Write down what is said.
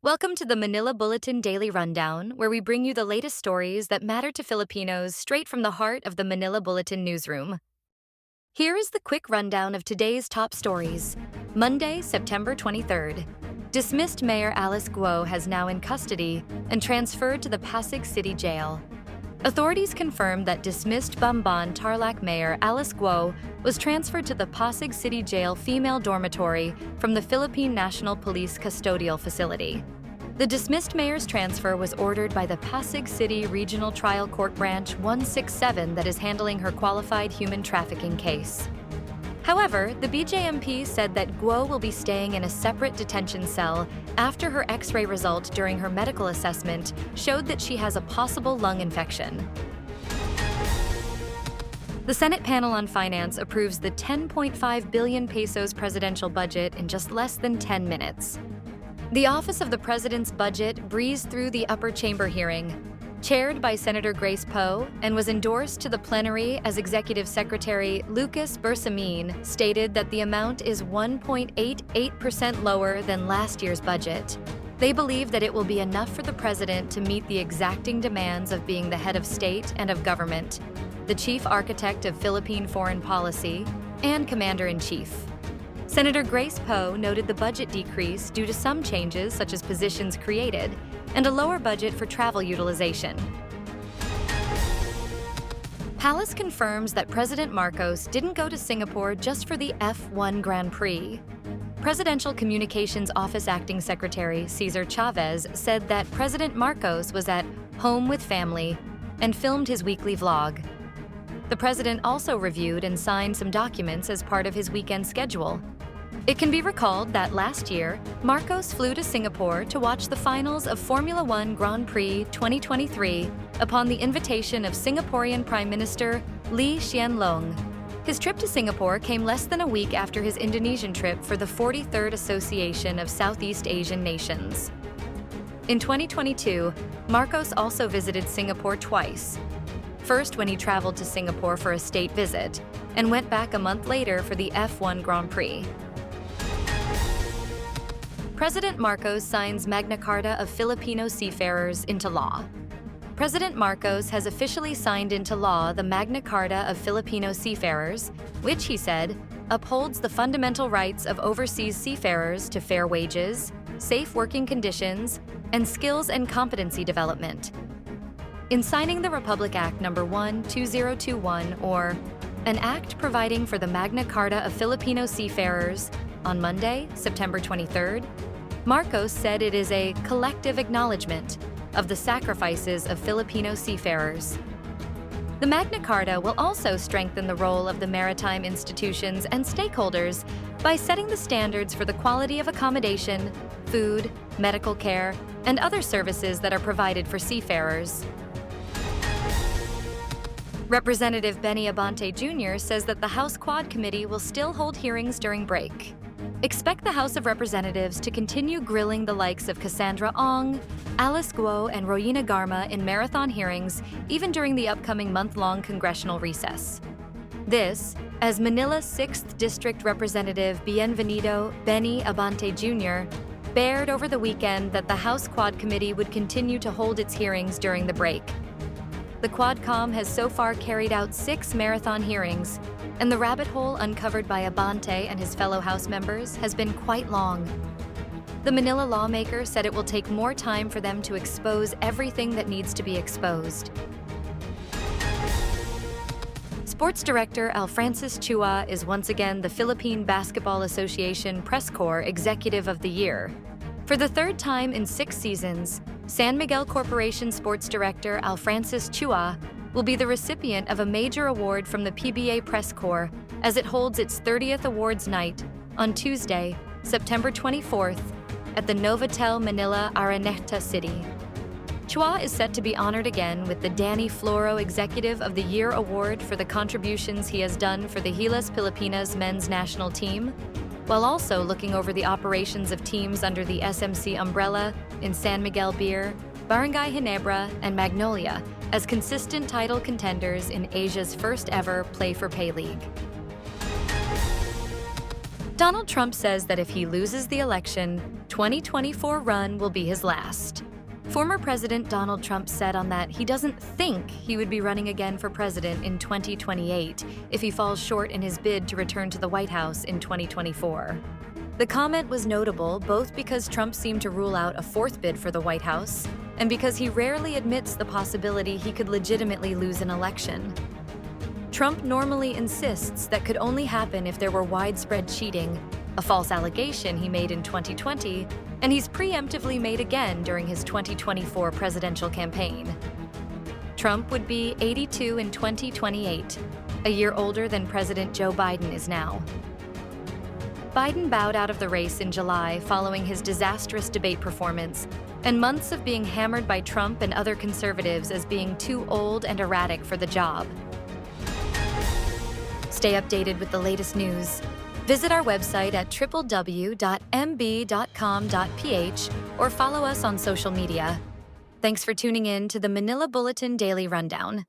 Welcome to the Manila Bulletin Daily Rundown, where we bring you the latest stories that matter to Filipinos straight from the heart of the Manila Bulletin newsroom. Here is the quick rundown of today's top stories. Monday, September 23rd. Dismissed Mayor Alice Guo has now in custody and transferred to the Pasig City Jail. Authorities confirmed that dismissed Bamban Tarlac Mayor Alice Guo was transferred to the Pasig City Jail female dormitory from the Philippine National Police Custodial Facility. The dismissed mayor's transfer was ordered by the Pasig City Regional Trial Court Branch 167 that is handling her qualified human trafficking case. However, the BJMP said that Guo will be staying in a separate detention cell after her X-ray result during her medical assessment showed that she has a possible lung infection. The Senate panel on finance approves the 10.5 billion pesos presidential budget in just less than 10 minutes. The Office of the President's Budget breezed through the upper chamber hearing, chaired by Senator Grace Poe, and was endorsed to the plenary as Executive Secretary Lucas Bersamin stated that the amount is 1.88% lower than last year's budget. They believe that it will be enough for the president to meet the exacting demands of being the head of state and of government, the chief architect of Philippine foreign policy, and commander-in-chief. Senator Grace Poe noted the budget decrease due to some changes such as positions created and a lower budget for travel utilization. Palace confirms that President Marcos didn't go to Singapore just for the F1 Grand Prix. Presidential Communications Office Acting Secretary Cesar Chavez said that President Marcos was at home with family and filmed his weekly vlog. The president also reviewed and signed some documents as part of his weekend schedule. It can be recalled that last year, Marcos flew to Singapore to watch the finals of Formula One Grand Prix 2023 upon the invitation of Singaporean Prime Minister Lee Hsien Loong. His trip to Singapore came less than a week after his Indonesian trip for the 43rd Association of Southeast Asian Nations. In 2022, Marcos also visited Singapore twice. First when he traveled to Singapore for a state visit, and went back a month later for the F1 Grand Prix. President Marcos signs Magna Carta of Filipino Seafarers into law. President Marcos has officially signed into law the Magna Carta of Filipino Seafarers, which, he said, upholds the fundamental rights of overseas seafarers to fair wages, safe working conditions, and skills and competency development. In signing the Republic Act No. 1-2021, or an act providing for the Magna Carta of Filipino Seafarers, on Monday, September 23rd, Marcos said it is a collective acknowledgement of the sacrifices of Filipino seafarers. The Magna Carta will also strengthen the role of the maritime institutions and stakeholders by setting the standards for the quality of accommodation, food, medical care, and other services that are provided for seafarers. Representative Benny Abante Jr. says that the House Quad Committee will still hold hearings during break. Expect the House of Representatives to continue grilling the likes of Cassandra Ong, Alice Guo, and Royina Garma in marathon hearings even during the upcoming month-long congressional recess. This, as Manila's 6th District Representative Bienvenido Benny Abante Jr. bared over the weekend that the House Quad Committee would continue to hold its hearings during the break. The quad-comm has so far carried out 6 marathon hearings, and the rabbit hole uncovered by Abante and his fellow House members has been quite long. The Manila lawmaker said it will take more time for them to expose everything that needs to be exposed. Sports Director Alfrancis Chua is once again the Philippine Basketball Association Press Corps Executive of the Year. For the 3rd time in 6 seasons, San Miguel Corporation Sports Director Alfrancis Chua will be the recipient of a major award from the PBA Press Corps as it holds its 30th awards night on Tuesday, September 24th, at the Novotel Manila Araneta City. Chua is set to be honored again with the Danny Floro Executive of the Year Award for the contributions he has done for the Gilas Pilipinas men's national team, while also looking over the operations of teams under the SMC umbrella in San Miguel Beer, Barangay Ginebra, and Magnolia as consistent title contenders in Asia's first ever Play for Pay League. Donald Trump says that if he loses the election, 2024 run will be his last. Former President Donald Trump said on that he doesn't think he would be running again for president in 2028 if he falls short in his bid to return to the White House in 2024. The comment was notable both because Trump seemed to rule out a fourth bid for the White House and because he rarely admits the possibility he could legitimately lose an election. Trump normally insists that could only happen if there were widespread cheating, a false allegation he made in 2020, and he's preemptively made again during his 2024 presidential campaign. Trump would be 82 in 2028, a year older than President Joe Biden is now. Biden bowed out of the race in July following his disastrous debate performance and months of being hammered by Trump and other conservatives as being too old and erratic for the job. Stay updated with the latest news. Visit our website at www.mb.com.ph or follow us on social media. Thanks for tuning in to the Manila Bulletin Daily Rundown.